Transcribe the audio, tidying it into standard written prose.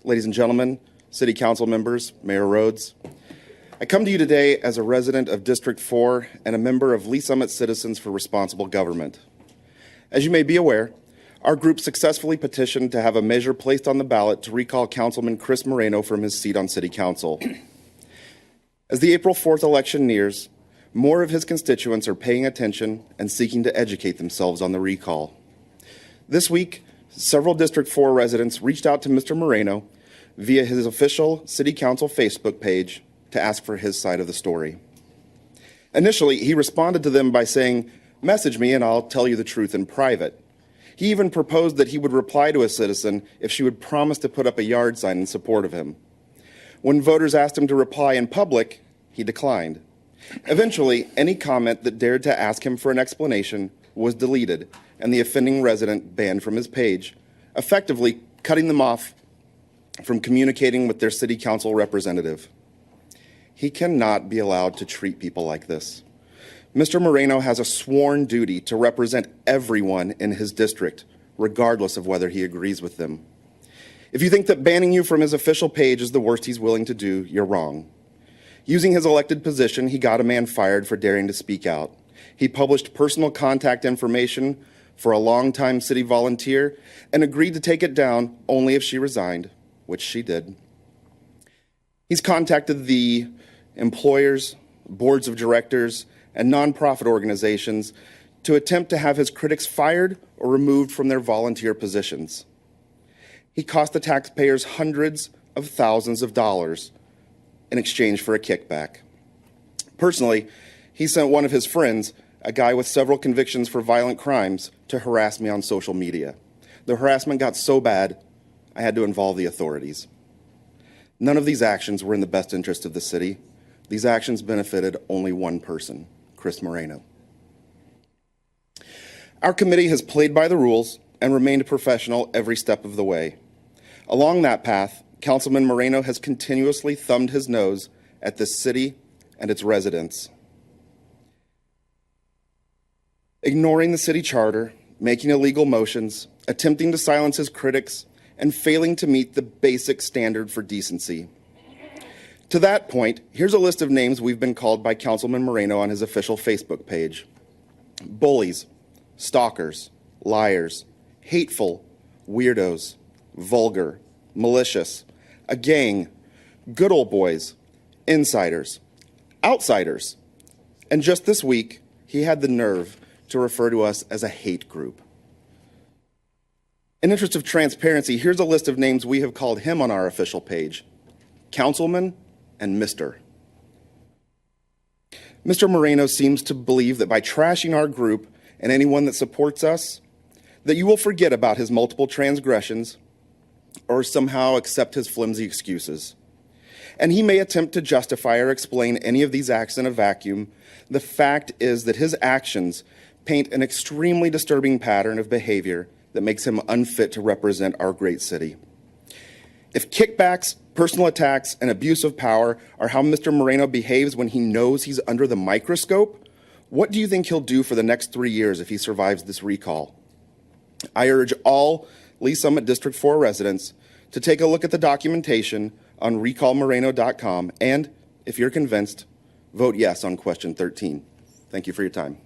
ladies and gentlemen, City Council members, Mayor Rhodes. I come to you today as a resident of District 4 and a member of Lee Summit Citizens for Responsible Government. As you may be aware, our group successfully petitioned to have a measure placed on the ballot to recall Councilman Chris Moreno from his seat on City Council. As the April 4th election nears, more of his constituents are paying attention and seeking to educate themselves on the recall. This week, several District 4 residents reached out to Mr. Moreno via his official City Council Facebook page to ask for his side of the story. Initially, he responded to them by saying, "Message me and I'll tell you the truth in private." He even proposed that he would reply to a citizen if she would promise to put up a yard sign in support of him. When voters asked him to reply in public, he declined. Eventually, any comment that dared to ask him for an explanation was deleted and the offending resident banned from his page, effectively cutting them off from communicating with their city council representative. He cannot be allowed to treat people like this. Mr. Moreno has a sworn duty to represent everyone in his district, regardless of whether he agrees with them. If you think that banning you from his official page is the worst he's willing to do, you're wrong. Using his elected position, he got a man fired for daring to speak out. He published personal contact information for a longtime city volunteer and agreed to take it down only if she resigned, which she did. He's contacted the employers, boards of directors, and nonprofit organizations to attempt to have his critics fired or removed from their volunteer positions. He cost the taxpayers hundreds of thousands of dollars in exchange for a kickback. Personally, he sent one of his friends, a guy with several convictions for violent crimes, to harass me on social media. The harassment got so bad, I had to involve the authorities. None of these actions were in the best interest of the city. These actions benefited only one person, Chris Moreno. Our committee has played by the rules and remained professional every step of the way. Along that path, Councilman Moreno has continuously thumbed his nose at this city and its residents, ignoring the city charter, making illegal motions, attempting to silence his critics, and failing to meet the basic standard for decency. To that point, here's a list of names we've been called by Councilman Moreno on his official Facebook page: bullies, stalkers, liars, hateful, weirdos, vulgar, malicious, a gang, good old boys, insiders, outsiders, and just this week, he had the nerve to refer to us as a hate group. In interest of transparency, here's a list of names we have called him on our official page: Councilman and Mr. Mr. Moreno seems to believe that by trashing our group and anyone that supports us, that you will forget about his multiple transgressions or somehow accept his flimsy excuses. And he may attempt to justify or explain any of these acts in a vacuum. The fact is that his actions paint an extremely disturbing pattern of behavior that makes him unfit to represent our great city. If kickbacks, personal attacks, and abuse of power are how Mr. Moreno behaves when he knows he's under the microscope, what do you think he'll do for the next 3 years if he survives this recall? I urge all Lee Summit District 4 residents to take a look at the documentation on recallmoreno.com and, if you're convinced, vote yes on question 13. Thank you for your time.